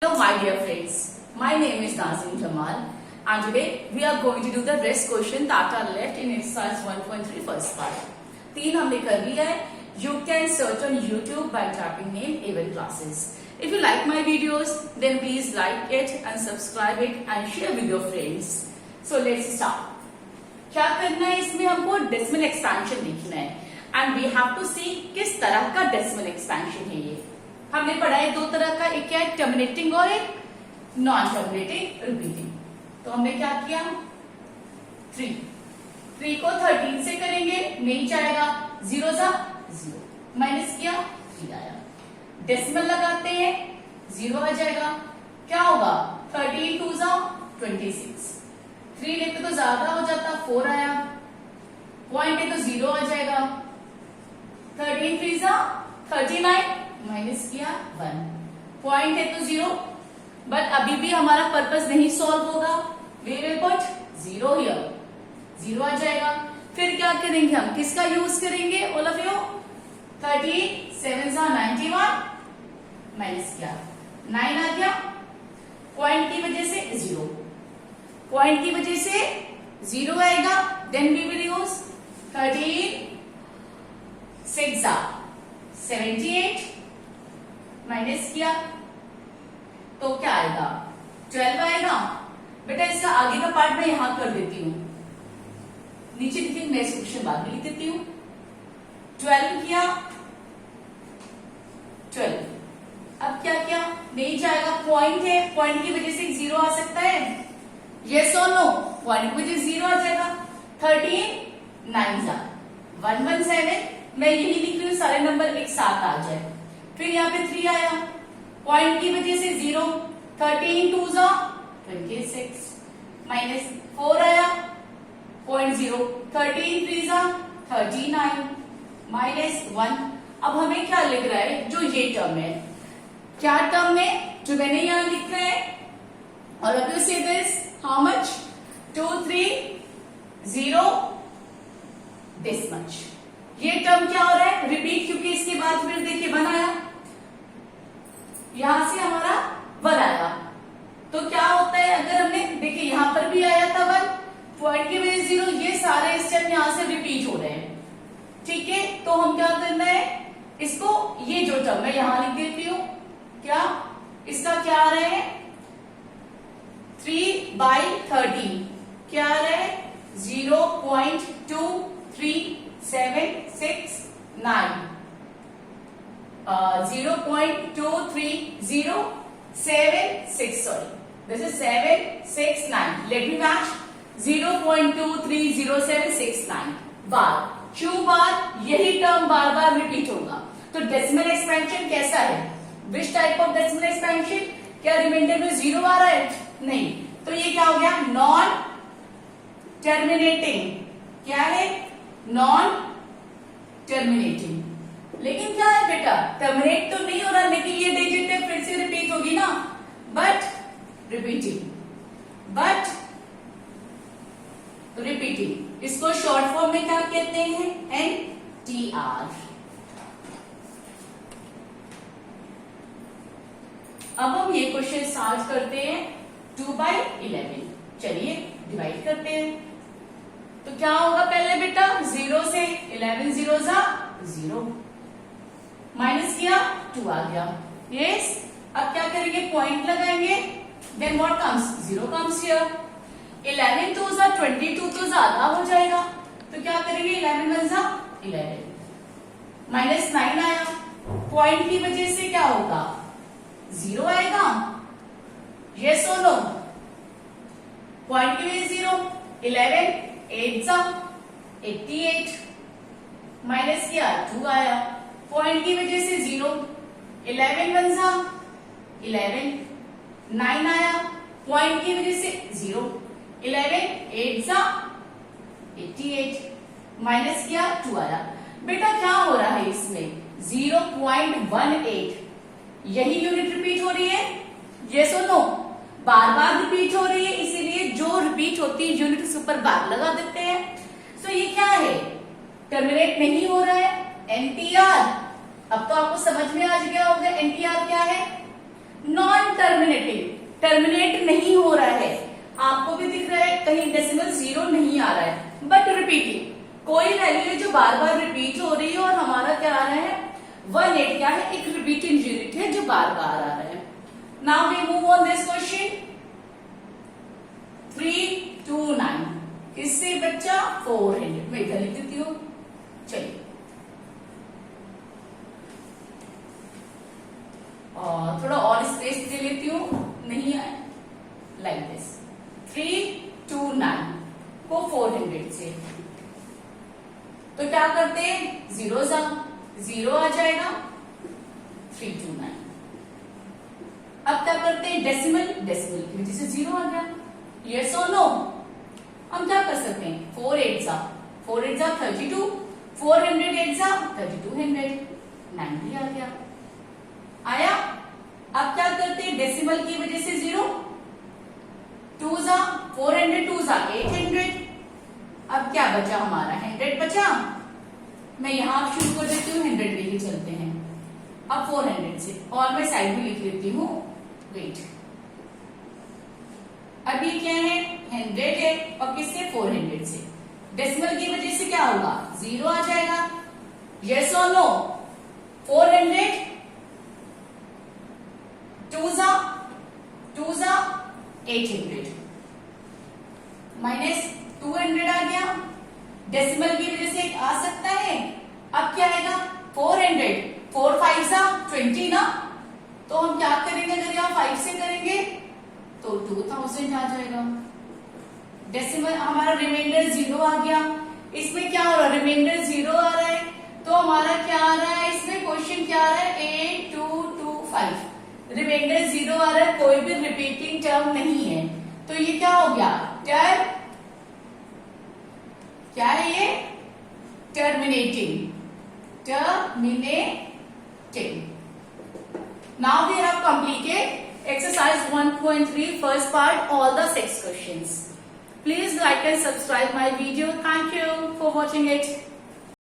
Hello my dear friends, my name is Nazim Jamal and today we are going to do the rest question that are left in exercise 1.3 first part. 3 हमने कर लिया है. You can search on YouTube by typing name Even Classes. If you like my videos then please like it and subscribe it and share with your friends. So let's start. क्या करना है इसमें हमको decimal expansion लिखना है and we have to सी किस तरह का डेसिमल एक्सपेंशन है ये. हमने पढ़ा है दो तरह का, एक क्या है टर्मिनेटिंग और एक नॉन टर्मिनेटिंग रिपीटिंग. तो हमने क्या किया 3 को 13 से करेंगे नहीं जाएगा, 0 जा 0 माइनस किया 3 आया. डेसिमल लगाते हैं 0 आ जाएगा, क्या होगा 13 2 जा 26. 3 लेते तो ज्यादा हो जाता 4 आया, पॉइंट है तो 0 आ जाएगा. 13 3 जा 39 माइनस किया 1, पॉइंट है तो 0 बट अभी भी हमारा पर्पस नहीं सॉल्व होगा. वी विल पुट 0 हियर, 0 आ जाएगा. फिर क्या करेंगे हम, किसका यूज करेंगे ऑल ऑफ यू. 13 7 जा 91 माइनस किया 9 आ गया, पॉइंट की वजह से 0, पॉइंट की वजह से 0 आएगा. देन वी विल यूज 13 6 जा 78 माइनस किया तो क्या आएगा 12 आएगा. बेटा इसका आगे का पार्ट मैं यहां कर देती हूं, नीचे लिखी मैं क्वेश्चन बाद में लिख देती हूं. 12 किया 12, अब क्या किया नहीं जाएगा, पॉइंट है, पॉइंट की वजह से 0 आ सकता है. यस और नो, पॉइंट की वजह से 0 आ जाएगा. 13 9 जा 117, मैं यही लिख रही हूँ सारे नंबर एक साथ आ जाए. फिर यहाँ पे 3 आया, पॉइंट की वजह से 0, 13 2 जा 26 माइनस 4 आया, पॉइंट 0, 13 3 जा 39 माइनस 1. अब हमें क्या लिख रहा है, जो ये टर्म है, क्या टर्म है जो मैंने यहाँ लिखा है. और अब यू से this how much 2 3 0 this much. ये टर्म क्या हो रहा है रिपीट, क्योंकि इसके बाद फिर देखिए 1 आया, यहां से हमारा 1 आया. तो क्या होता है अगर हमने देखिए यहां पर भी आया था 1, पॉइंट की वजह 0, ये सारे स्टेप यहां से रिपीट हो रहे हैं. ठीक है, तो हम क्या करना है इसको, ये जो टर्म है यहां लिख देती हूं. क्या इसका क्या आ रहा है 3/13, क्या आ रहा है 0.2379 0.23076, sorry this is 769. let me match 0.23076 बार. क्यों बार, यही टर्म बार बार रिपीट होगा. तो डेसिमल एक्सपेंशन कैसा है, which type of decimal expansion, क्या रिमाइंडर में 0 आ रहा है, नहीं. तो ये क्या हो गया नॉन टर्मिनेटिंग. क्या है नॉन टर्मिनेटिंग. लेकिन क्या है बेटा टर्मिनेट तो नहीं हो रहा, लेकिन ये डिजिट फिर से रिपीट होगी ना, बट रिपीटिंग, बट रिपीटिंग. इसको शॉर्ट फॉर्म में क्या कहते हैं NTR. अब हम ये क्वेश्चन स्टार्ट करते हैं 2/11. चलिए डिवाइड करते हैं. तो क्या होगा पहले बेटा 0 से 11 0 जा 0 माइनस किया 2 आ गया. यस, अब क्या करेंगे पॉइंट लगाएंगे, then what comes 0 comes here. 11 2 जा 22 तो ज्यादा हो जाएगा, तो क्या करेंगे 11 1 जा 11 माइनस 9 आया, पॉइंट की वजह से क्या होगा 0 आएगा. यस और नो, पॉइंट की वजह 0, 11 8 जा 88 माइनस किया 2 आया, पॉइंट की वजह से 0, 11 1 जा 11 9 आया, पॉइंट की वजह से 0, 11 8 जा 88 माइनस किया 2 आया. बेटा क्या हो रहा है इसमें 0.18, यही यूनिट रिपीट हो रही है. यस और नो, बार बार रिपीट हो रही है, इसीलिए जो रिपीट होती है यूनिट उसके ऊपर बार लगा देते हैं. सो ये क्या है टर्मिनेट नहीं हो रहा है NTR. अब तो आपको समझ में आ गया होगा NTR क्या है. नॉन टर्मिनेटिव, टर्मिनेट नहीं हो रहा है, आपको भी दिख रहा है कहीं डेसिमल जीरो नहीं आ रहा है, बट रिपीटिंग, कोई वैल्यू है जो बार बार रिपीट हो रही है और हमारा क्या आ रहा है 1/8 क्या है, एक रिपीटिंग यूनिट है जो बार बार आ रहा है। Now we move on this question 329, इससे बच्चा 400, मैं इधर लिख देती हूँ। चलिए और थोड़ा और स्पेस दे लेती हूँ, नहीं है लाइक दिस 329 को 400 से, तो क्या करते हैं जीरो आ जाएगा 329। अब क्या करते हैं डेसिमल की वजह से जीरो आ गया, यस और नो। हम क्या कर सकते हैं 4 8 जा 32, 400 8 जा 3200, 90 आ गया, आया। अब क्या करते हैं डेसिमल की वजह से जीरो, 2 जा 400 2 जा 800, अब क्या बचा हमारा 100 बचा, मैं यहां शुरू कर देती हूँ 100 लेके चलते हैं। अब 400 से और मैं साइड में लिख लेती हूँ, वेट, अब ये क्या है 100 है और किससे 400 से, डेसिमल की वजह से क्या होगा जीरो आ जाएगा, यस और नो। 400 2 जा 800 माइनस 200 आ गया, डेसिमल की वजह से आ सकता है। अब क्या आएगा 400, 4 5 जा 20 ना, तो हम क्या करेंगे अगर यहाँ 5 से करेंगे तो 2000 आ जाएगा। डेसिमल हमारा रिमाइंडर जीरो आ गया, इसमें क्या हो रहा है रिमाइंडर जीरो आ रहा है, तो हमारा क्या आ रहा है इसमें क्वेश्चन क्या आ रहा है 8225, रिमाइंडर जीरो आ रहा है, कोई भी रिपीटिंग टर्म नहीं है, तो ये क्या हो गया टर्म, क्या है ये terminating. Now we have completed exercise 1.3 first part, all the 6 questions. Please like and subscribe my video. Thank you for watching it.